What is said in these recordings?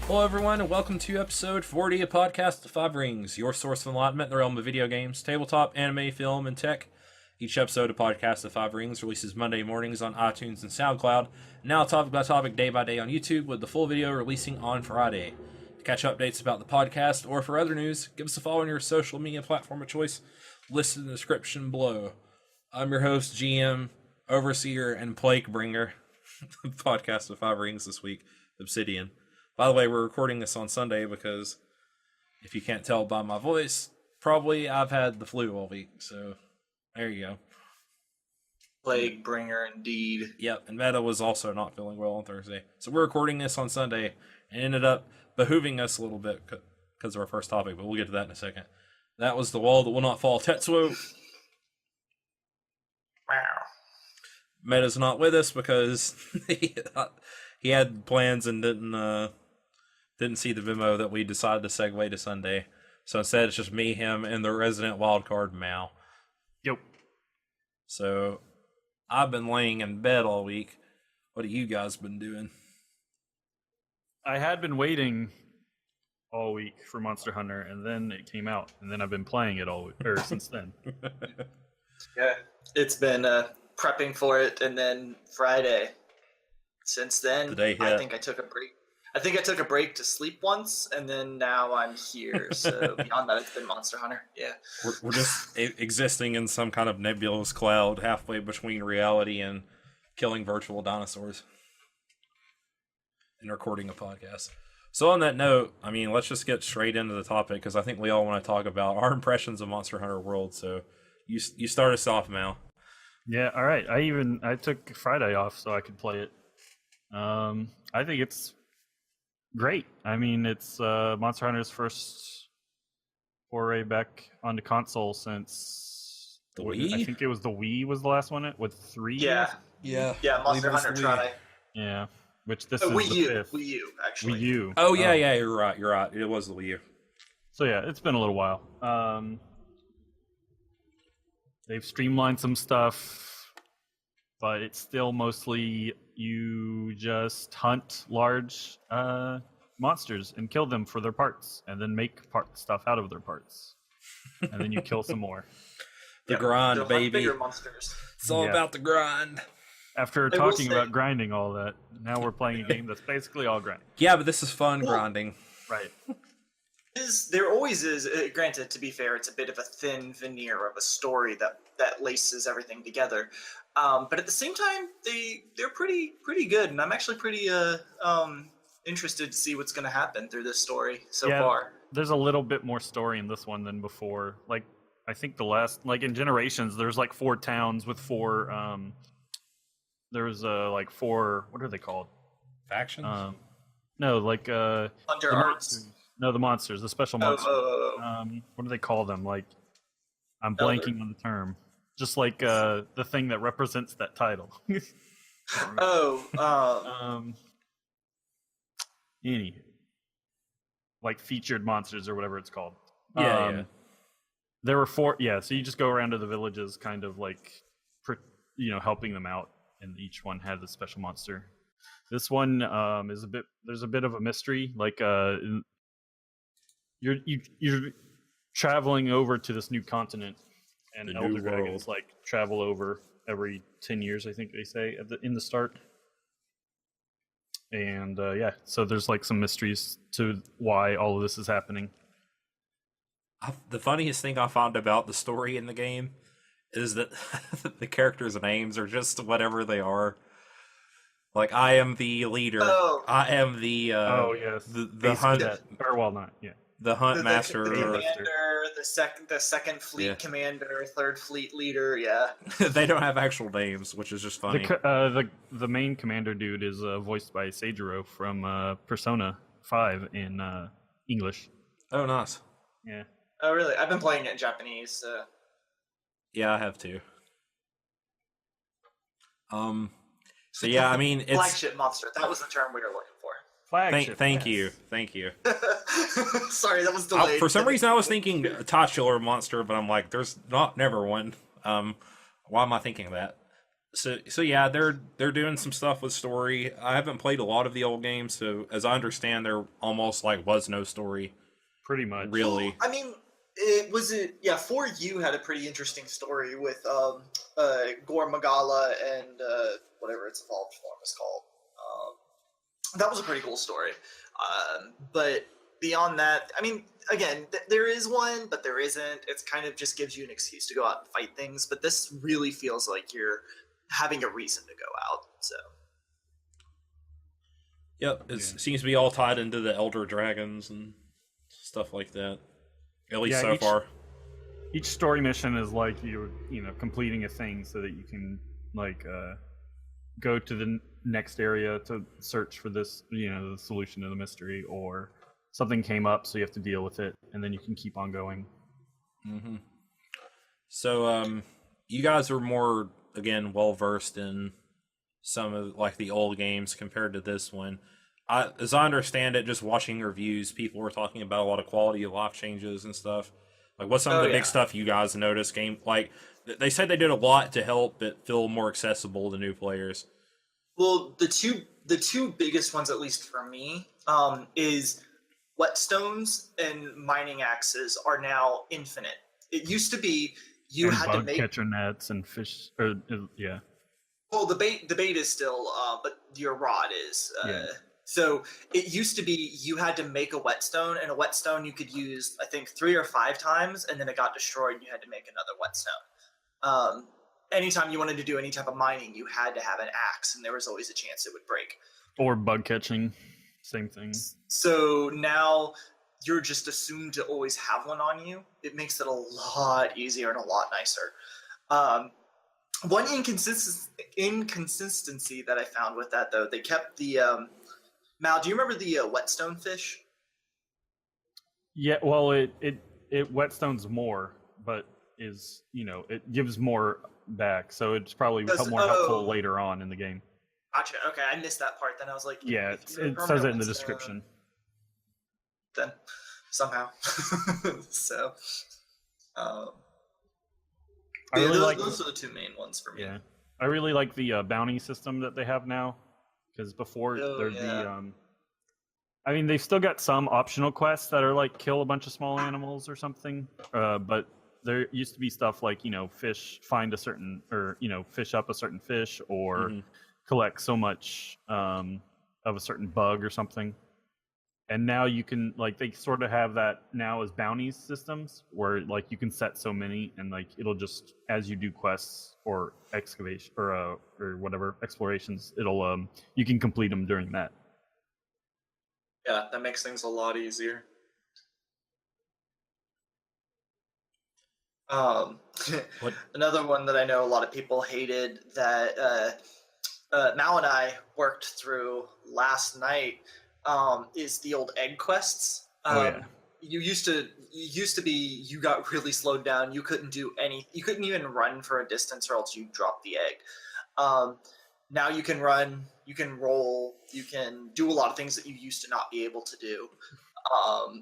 Hello, everyone, and welcome to episode 40 of Podcast of Five Rings, your source of enlightenment in the realm of video games, tabletop, anime, film, and tech. Each episode of Podcast of Five Rings releases Monday mornings on iTunes and Soundcloud, now topic by topic, day by day on YouTube, with the full video releasing on Friday. To catch updates about the podcast or for other news, give us a follow on your social media platform of choice, listed in the description below. I'm your host, GM, Overseer, and Plague Bringer of Podcast of Five Rings this week, Obsidian. By the way, we're recording this on Sunday because, if you can't tell by my voice, probably I've had the flu all week, so there you go. Plague bringer, indeed. Yep, and Meta was also not feeling well on Thursday. So we're recording this on Sunday, and ended up behooving us a little bit because of our first topic, but we'll get to that in a second. That was The Wall That Will Not Fall, Tetsuo. Wow. Meta's not with us because he had plans and didn't see the memo that we decided to segue to Sunday. So instead, it's just me, him, and the resident wildcard Mal. Yep. So I've been laying in bed all week. What have you guys been doing? I had been waiting all week for Monster Hunter, and then it came out, and then I've been playing it all week, since then. Yeah, it's been prepping for it, and then Friday. Since then, I think I took a break. I think I took a break to sleep once, and then now I'm here. So beyond that, it's been Monster Hunter. Yeah, we're just existing in some kind of nebulous cloud halfway between reality and killing virtual dinosaurs and recording a podcast. So on that note, I mean, let's just get straight into the topic because I think we all want to talk about our impressions of Monster Hunter World. So you start us off, Mal. Yeah, all right. I took Friday off so I could play it. I think it's great. I mean, it's Monster Hunter's first foray back onto console since the Wii. I think it was the Wii was the last one with 3. Yeah. Monster Hunter Tri. Yeah, which this is Wii the U. fifth. Wii U, actually. Wii U. Oh yeah, you're right. It was the Wii U. So yeah, it's been a little while. They've streamlined some stuff, but it's still mostly you just hunt large monsters and kill them for their parts, and then make stuff out of their parts, and then you kill some more. The grind, hunt baby. Bigger monsters. It's all about the grind. After talking about grinding all that, now we're playing a game that's basically all grinding. Yeah, but this is fun grinding. Right. There always is, granted, to be fair, it's a bit of a thin veneer of a story that laces everything together. But at the same time, they're pretty good, and I'm actually pretty interested to see what's going to happen through this story so far. There's a little bit more story in this one than before. Like, I think the last, like in Generations, there's like 4 towns with 4. There's like 4. What are they called? Factions? No, like Under Arms. No, the monsters, the special monsters. What do they call them? Like, I'm blanking on the term. Just like the thing that represents that title. Anywho, like featured monsters or whatever it's called. Yeah. There were 4. Yeah, so you just go around to the villages, kind of like, helping them out, and each one has a special monster. This one is there's a bit of a mystery. Like, you're traveling over to this new continent, and elder dragons like travel over every 10 years, I think they say in the start. And so there's like some mysteries to why all of this is happening. The funniest thing I found about the story in the game is that the characters' names are just whatever they are. Like, I am the leader. I am the the hunt. The hunt master. The commander, the second fleet commander, third fleet leader. Yeah. They don't have actual names, which is just funny. The main commander dude is voiced by Seijiro from Persona 5 in English. Oh, nice. Yeah. Oh, really? I've been playing it in Japanese. So. Yeah, I have too. So yeah, I mean, it's flagship monster. That was the term we were looking for. Flagship. Thank you. Sorry, that was delayed. For some reason, I was thinking titular monster, but I'm like, there's never one. Why am I thinking that? So yeah, they're doing some stuff with story. I haven't played a lot of the old games, so as I understand, there almost like was no story, Pretty much. really. I mean, For You had a pretty interesting story with Gore Magala and whatever its evolved form is called. That was a pretty cool story. But beyond that, I mean, again, there is one, but there isn't. It's kind of just gives you an excuse to go out and fight things. But this really feels like you're having a reason to go out. So. Yep, it seems to be all tied into the Elder Dragons and stuff like that. At least so far. Each story mission is like you're, completing a thing so that you can go to the next area to search for this, the solution to the mystery, or something came up so you have to deal with it, and then you can keep on going. Mm-hmm. So, you guys are more, again, well versed in some of like the old games compared to this one. As I understand it, just watching reviews, people were talking about a lot of quality of life changes and stuff. Like, what's some of the big stuff you guys noticed? They said they did a lot to help it feel more accessible to new players. Well, the two biggest ones, at least for me, is whetstones and mining axes are now infinite. It used to be you had to make catcher nets and fish. Yeah. Well, the bait is still, but your rod is. So it used to be you had to make a whetstone, and a whetstone you could use, I think, 3 or 5 times, and then it got destroyed, and you had to make another whetstone. Anytime you wanted to do any type of mining, you had to have an axe, and there was always a chance it would break. Or bug catching, same thing. So now you're just assumed to always have one on you. It makes it a lot easier and a lot nicer. One inconsistency that I found with that, though, they kept the... Mal, do you remember the whetstone fish? Yeah, well, it whetstones more, but it gives more back, so it's probably more helpful later on in the game. Gotcha. Okay, I missed that part. Then I was like, yeah, it says it in the description. Then somehow, so those are the two main ones for me. Yeah, I really like the bounty system that they have now, because before I mean, they've still got some optional quests that are like kill a bunch of small animals or something, but there used to be stuff like, find a certain, or, fish up a certain fish, or collect so much of a certain bug or something. And now you can, they sort of have that now as bounties systems, where, you can set so many, and, it'll just, as you do quests or excavation, or whatever, explorations, it'll, you can complete them during that. Yeah, that makes things a lot easier. Another one that I know a lot of people hated that Mal and I worked through last night is the old egg quests. You used to be, you got really slowed down. You couldn't do you couldn't even run for a distance, or else you dropped the egg. Now you can run, you can roll, you can do a lot of things that you used to not be able to do.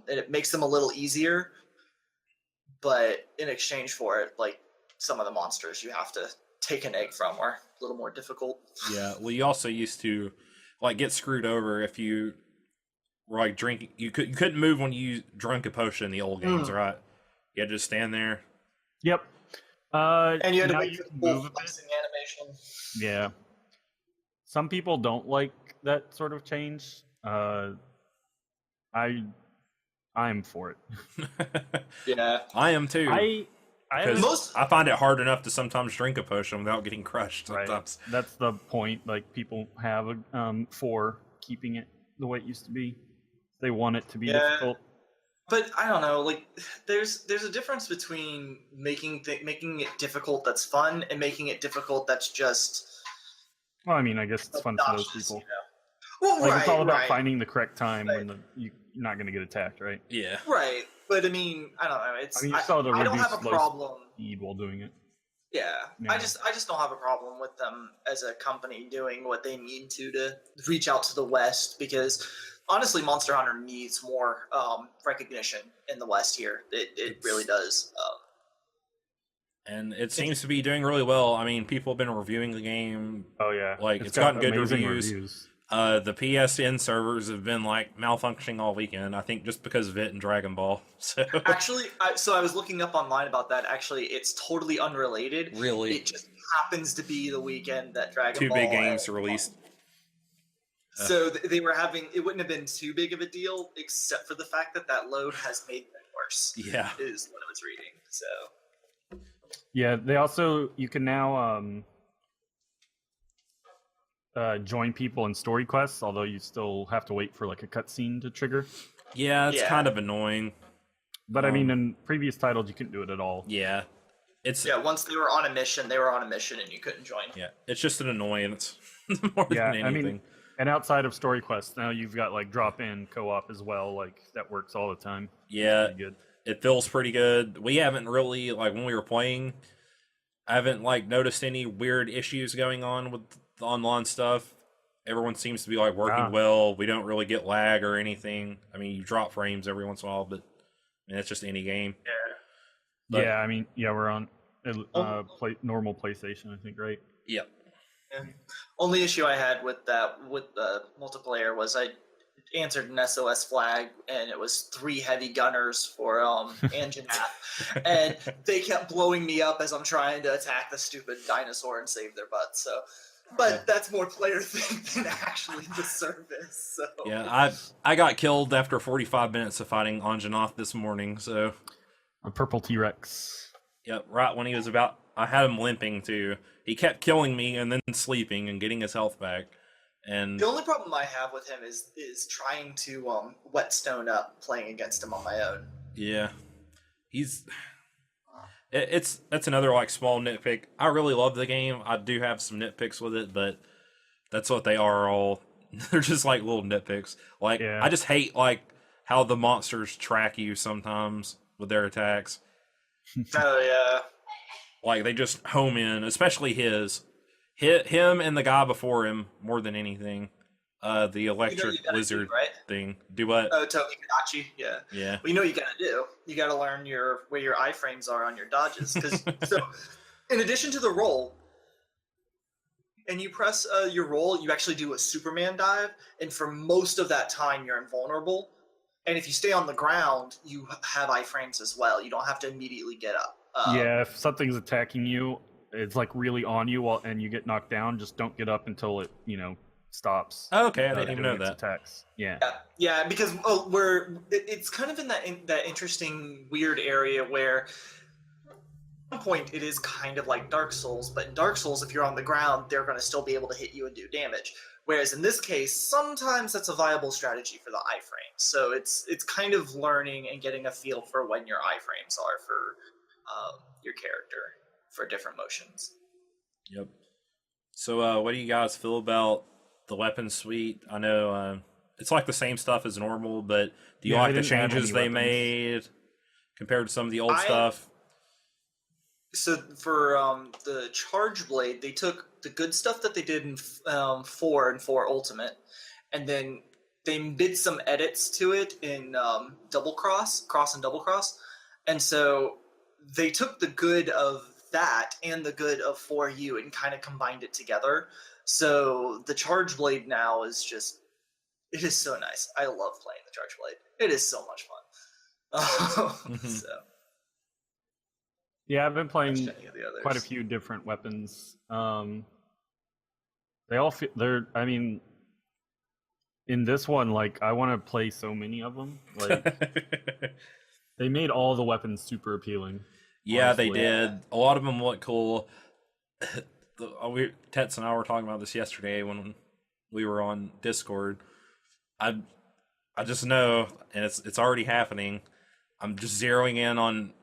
And it makes them a little easier, but in exchange for it, some of the monsters you have to take an egg from are a little more difficult. Yeah, well, you also used to get screwed over if you were drinking. You couldn't move when you drank a potion in the old games, right? You had to just stand there. Yep. And you had to wait for the full flexing animation. Yeah. Some people don't like that sort of change. I'm for it. Yeah, I am too. I find it hard enough to sometimes drink a potion without getting crushed. Sometimes. Right. That's the point. People have for keeping it the way it used to be. They want it to be difficult. But I don't know. There's a difference between making it difficult that's fun and making it difficult that's just. Well, I mean, I guess it's fun for those people. Well, it's all about finding the correct time when you're not going to get attacked, right? Yeah. Right, but I mean, I don't know. I don't have a problem. Speed while doing it. Yeah. I just don't have a problem with them as a company doing what they need to reach out to the West, because honestly, Monster Hunter needs more recognition in the West here. It really does. And it seems to be doing really well. I mean, people have been reviewing the game. Oh yeah, Like, it's gotten good amazing reviews. The PSN servers have been like malfunctioning all weekend. I think just because of it and Dragon Ball. So Actually, I was looking up online about that. Actually, it's totally unrelated. Really? It just happens to be the weekend that Dragon two Ball big games released. So they were having. It wouldn't have been too big of a deal, except for the fact that that load has made them worse. Yeah, is what I was reading. So. Yeah, you can now join people in story quests, although you still have to wait for like a cutscene to trigger. Yeah, it's kind of annoying. But I mean, in previous titles, you couldn't do it at all. Yeah, once they were on a mission, and you couldn't join. Yeah, it's just an annoyance more than anything. I mean, and outside of story quests, now you've got like drop-in co-op as well. Like that works all the time. Yeah, good. It feels pretty good. We haven't really, like, when we were playing, I haven't, like, noticed any weird issues going on with the online stuff. Everyone seems to be, like, working well. We don't really get lag or anything. I mean, you drop frames every once in a while, but, I mean, it's just any game. Yeah. We're on normal PlayStation, I think, right? Yep. Yeah. Only issue I had with the multiplayer was I answered an SOS flag, and it was 3 heavy gunners for Anjanath, and they kept blowing me up as I'm trying to attack the stupid dinosaur and save their butt. So, but that's more player thing than actually the service. So. Yeah, I got killed after 45 minutes of fighting Anjanath this morning. So a purple T-Rex. Yep, right when he was about, I had him limping too. He kept killing me and then sleeping and getting his health back. And the only problem I have with him is trying to whetstone up playing against him on my own. Yeah, that's another like small nitpick. I really love the game. I do have some nitpicks with it, but that's what they are all. They're just like little nitpicks. Like I just hate like how the monsters track you sometimes with their attacks. Oh yeah. Like they just home in, especially hit him and the guy before him more than anything. The electric lizard thing. Do what? Oh, Tokidachi. Yeah. Yeah. Well, you know what you gotta do. You gotta learn where your iframes are on your dodges. Because so, in addition to the roll, and you press your roll, you actually do a Superman dive, and for most of that time, you're invulnerable. And if you stay on the ground, you have iframes as well. You don't have to immediately get up. If something's attacking you, it's like really on you and you get knocked down, just don't get up until it, stops. Oh, okay, I didn't even know that. Attacks. Yeah, because it's kind of in that interesting weird area where at one point it is kind of like Dark Souls, but in Dark Souls, if you're on the ground, they're going to still be able to hit you and do damage. Whereas in this case, sometimes that's a viable strategy for the iframes. So it's kind of learning and getting a feel for when your iframes are for your character for different motions. Yep. So what do you guys feel about the weapon suite? I know it's like the same stuff as normal, but do you like the changes they made compared to some of the old stuff? So for the Charge Blade, they took the good stuff that they did in 4 and 4 Ultimate, and then they did some edits to it in Cross and Double Cross, and so they took the good of that and the good of 4U and kind of combined it together. So the Charge Blade now is just, it is so nice. I love playing the Charge Blade. It is so much fun. So. Yeah, I've been playing quite a few different weapons. They all I mean, in this one, like, I want to play so many of them. Like, they made all the weapons super appealing. Yeah, honestly. They did. A lot of them look cool. Tets and I were talking about this yesterday when we were on Discord. I just know, and it's already happening. I'm just zeroing in on,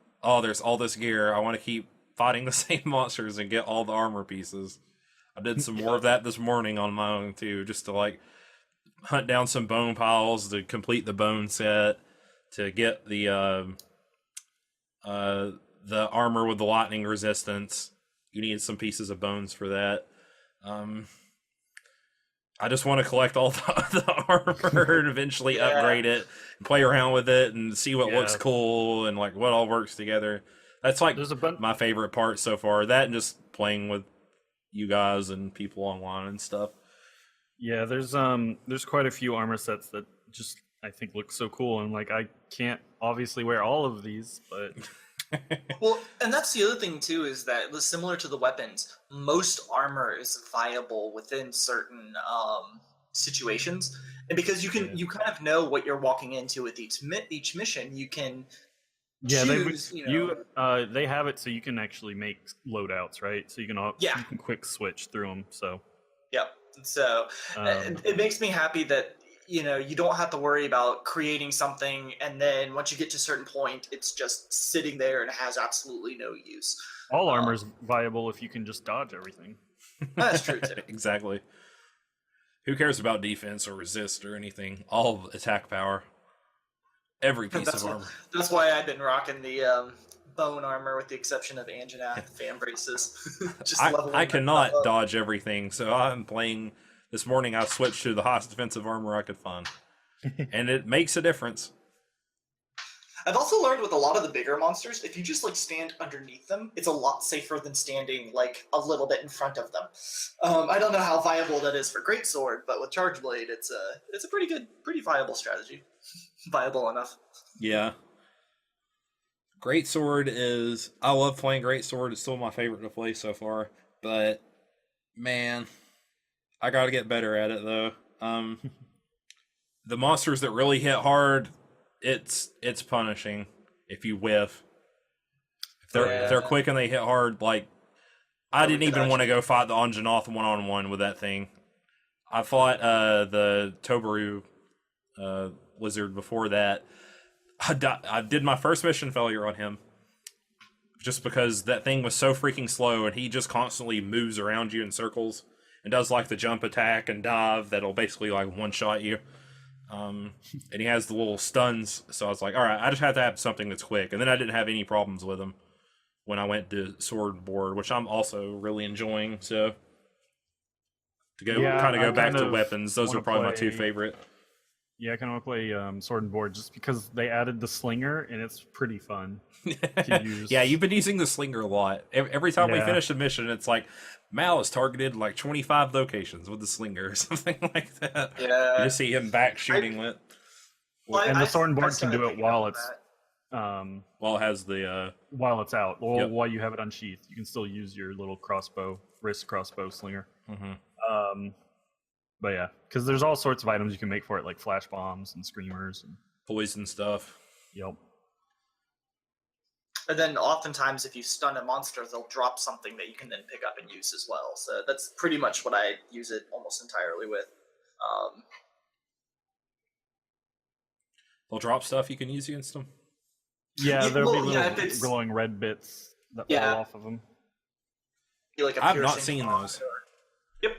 there's all this gear. I want to keep fighting the same monsters and get all the armor pieces. I did some more of that this morning on my own too, just to like hunt down some bone piles to complete the bone set, to get the armor with the lightning resistance. You need some pieces of bones for that. I just want to collect all the armor and eventually upgrade it and play around with it and see what looks cool and like what all works together. That's like There's a bunch. my favorite part so far. That and just playing with you guys and people online and stuff. Yeah, there's quite a few armor sets that just I think look so cool, and like I can't obviously wear all of these, but Well, and that's the other thing too, is that similar to the weapons, most armor is viable within certain situations, and because you kind of know what you're walking into with each mission, you can yeah, choose. they have it so you can actually make loadouts, right? So you can quick switch through them. So Yep. So it makes me happy that you don't have to worry about creating something and then once you get to a certain point, it's just sitting there and has absolutely no use. all armor's viable if you can just dodge everything. That's true too. Exactly. Who cares about defense or resist or anything? All attack power. Every piece of armor. That's why I've been rocking the bone armor with the exception of Anjanath fan braces. I cannot dodge everything, so I'm playing. This morning I switched to the highest defensive armor I could find. And it makes a difference. I've also learned with a lot of the bigger monsters, if you just stand underneath them, it's a lot safer than standing a little bit in front of them. I don't know how viable that is for Greatsword, but with Chargeblade, it's a pretty viable strategy. Viable enough. Yeah. Greatsword is... I love playing Greatsword. It's still my favorite to play so far. But, man, I gotta get better at it, though. The monsters that really hit hard, it's punishing if you whiff. If they're quick and they hit hard, I didn't even want to go fight the Anjanath one-on-one with that thing. I fought the Tobaru lizard before that. I did my first mission failure on him just because that thing was so freaking slow and he just constantly moves around you in circles and does the jump attack and dive that'll basically one-shot you. And he has the little stuns, so I was like, alright, I just have to have something that's quick. And then I didn't have any problems with him when I went to Sword Board, which I'm also really enjoying, so to go go back to weapons, those are probably my two favorite. Yeah, I kind of want to play Sword and Board just because they added the slinger and it's pretty fun to use. Yeah, you've been using the slinger a lot. Every time we finish a mission, it's Mal is targeted 25 locations with the slinger or something like that. Yeah. You just see him back shooting it. And the Sword and Board can do it while it's while it has the while it's out. Or while you have it unsheathed, you can still use your little wrist crossbow slinger. Mm-hmm. But yeah, because there's all sorts of items you can make for it, like flash bombs and screamers and poison stuff. Yep. And then oftentimes if you stun a monster, they'll drop something that you can then pick up and use as well. So that's pretty much what I use it almost entirely with. They'll drop stuff you can use against them? Yeah, there'll be little glowing red bits that fall off of them. I've not seen those. Yep.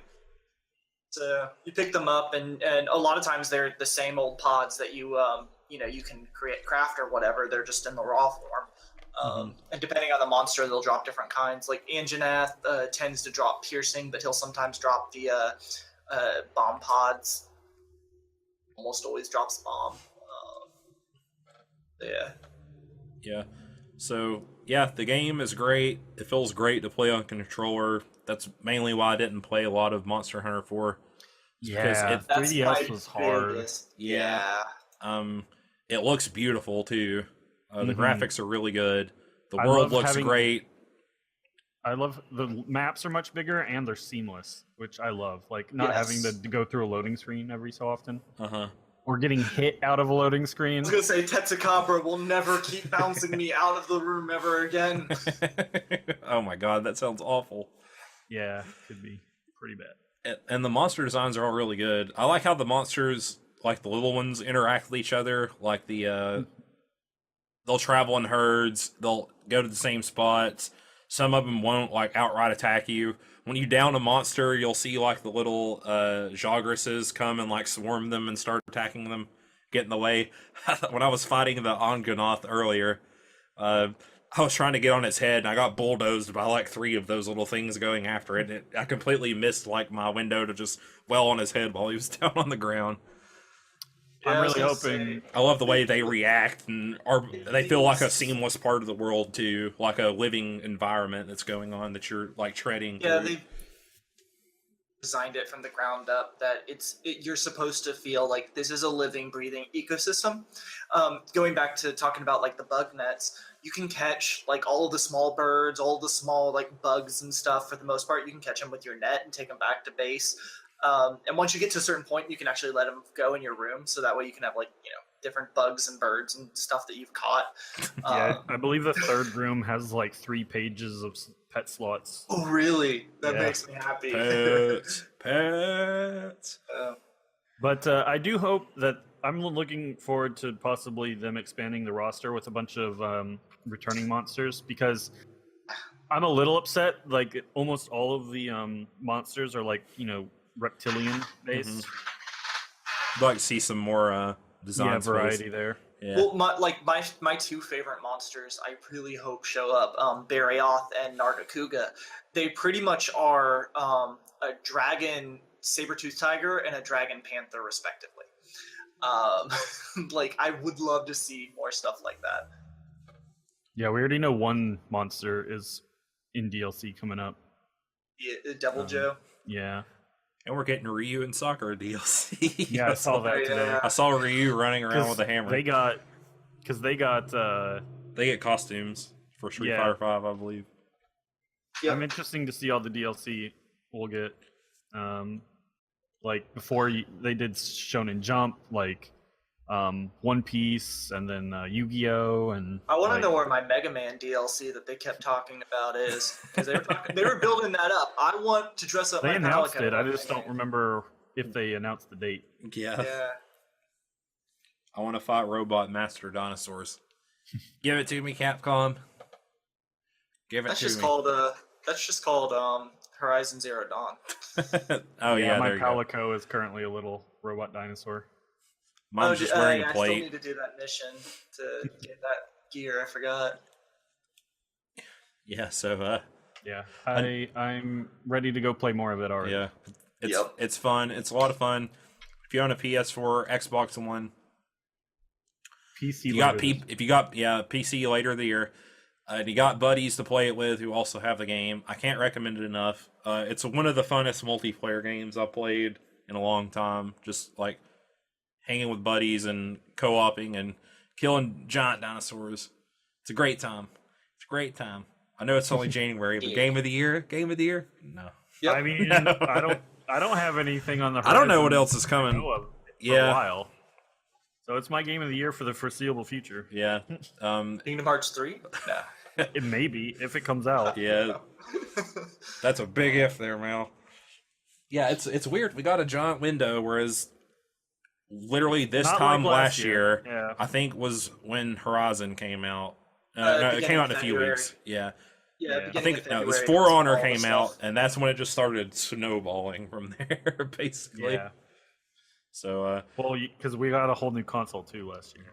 So you pick them up, and a lot of times they're the same old pods that you can craft or whatever. They're just in the raw form. And depending on the monster, they'll drop different kinds. Like Anjanath tends to drop piercing, but he'll sometimes drop the bomb pods. Almost always drops bomb. Yeah. Yeah. So, yeah, the game is great. It feels great to play on controller. That's mainly why I didn't play a lot of Monster Hunter 4. Yeah, 3DS was hard. Yeah. It looks beautiful, too. The graphics are really good. The world looks great. I love the maps are much bigger and they're seamless, which I love. Not having to go through a loading screen every so often. Or getting hit out of a loading screen. I was going to say, Tetsukabra will never keep bouncing me out of the room ever again. Oh my god, that sounds awful. Yeah, could be pretty bad. And the monster designs are all really good. I like how the monsters, the little ones, interact with each other. They'll travel in herds. They'll go to the same spots. Some of them won't, outright attack you. When you down a monster, you'll see, the little Jagresses come and, swarm them and start attacking them, get in the way. When I was fighting the Anganath earlier, I was trying to get on its head, and I got bulldozed by, 3 of those little things going after it. I completely missed, my window to just well on his head while he was down on the ground. I'm I was really gonna hoping. say, I love the way they react and they feel like a seamless part of the world too, like a living environment that's going on that you're like treading yeah, through. they've designed it from the ground up that you're supposed to feel like this is a living, breathing ecosystem. Going back to talking about like the bug nets, you can catch like all of the small birds, all of the small like bugs and stuff. For the most part, you can catch them with your net and take them back to base. And once you get to a certain point, you can actually let them go in your room, so that way you can have like different bugs and birds and stuff that you've caught. Yeah, I believe the third room has like 3 pages of pet slots. Oh, really? That Yeah. makes me happy. Pets. But I do hope that I'm looking forward to possibly them expanding the roster with a bunch of returning monsters, because I'm a little upset. Like almost all of the monsters are like reptilian based. I'd like to see some more designs. Variety there. Yeah. Well, my 2 favorite monsters, I really hope show up. Barioth and Nargacuga. They pretty much are a dragon saber-toothed tiger and a dragon panther, respectively. Like, I would love to see more stuff like that. Yeah, we already know one monster is in DLC coming up. Yeah, Devil Joe. Yeah. And we're getting Ryu and Sakura DLC. Yeah, I saw that today. I saw Ryu running around with a hammer. They got They get costumes for Street Yeah. Fighter 5, I believe. Yep. I'm interesting to see all the DLC we'll get. Like before they did Shonen Jump, like One Piece, and then Yu-Gi-Oh, and I want to like, know where my Mega Man DLC that they kept talking about is, because they were building that up. I want to dress up. they my announced Metallica it. I Mega just don't Man. remember if they announced the date. Yeah. Yeah. I want to fight robot master dinosaurs. Give it to me, Capcom. Give it That's to just me. called Horizon Zero Dawn. Oh yeah, my there you go. Palico is currently a little robot dinosaur. Mine's just wearing a I still plate. need to do that mission to get that gear. I forgot. Yeah, so Yeah, I'm ready to go play more of it already. yeah, Yep. it's fun. It's a lot of fun. If you own a PS4, Xbox One, PC. if you got later. if you got PC later of the year, and you got buddies to play it with who also have the game, I can't recommend it enough. It's one of the funnest multiplayer games I've played in a long time. Just like hanging with buddies and co-oping and killing giant dinosaurs. It's a great time. It's a great time. I know it's only January, but Yeah. Game of the Year? No. Yep. I mean, I don't have anything on the. I don't know what horizon else is coming. I know of for Yeah. a while. So it's my game of the year for the foreseeable future. Yeah. Kingdom Hearts 3? Nah. It may be if it comes out. Yeah. That's a big if there, Mal. Yeah, it's weird. We got a giant window, whereas literally this Not time like last last year, year. I think was when Horizon came out. No, it beginning came out of in a few February. weeks. Yeah. Yeah, Yeah. I beginning think of no, it was February, For that's Honor all the came stuff. out, and that's when it just started snowballing from there, basically. Yeah. So, Well, because we got a whole new console too last year.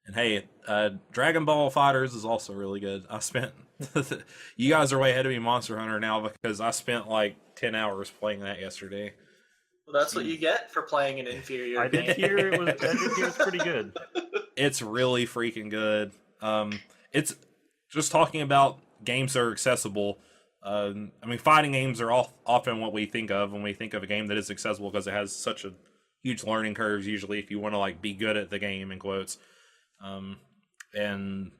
and hey, Dragon Ball Fighters is also really good. I spent, you guys are way ahead of me, Monster Hunter now, because I spent like 10 hours playing that yesterday. Well, that's what you get for playing an inferior I game. did hear it was pretty good. It's really freaking good. It's just talking about games that are accessible. I mean, fighting games are often what we think of when we think of a game that is accessible, because it has such a huge learning curves usually if you want to like be good at the game in quotes. And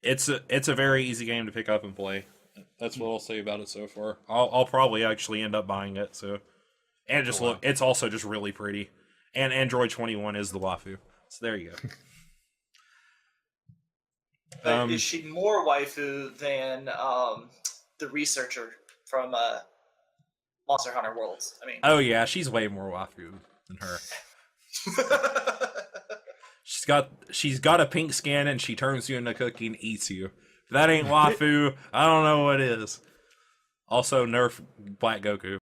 it's a very easy game to pick up and play. That's what I'll say about it so far. I'll probably actually end up buying it. So, and it just it's also just really pretty. And Android 21 is the waifu. So there you go. But is she more waifu than the researcher from Monster Hunter Worlds? I mean, Oh yeah, she's way more waifu than her. She's got a pink skin and she turns you into a cookie and eats you. If that ain't waifu, I don't know what is. Also, nerf Black Goku.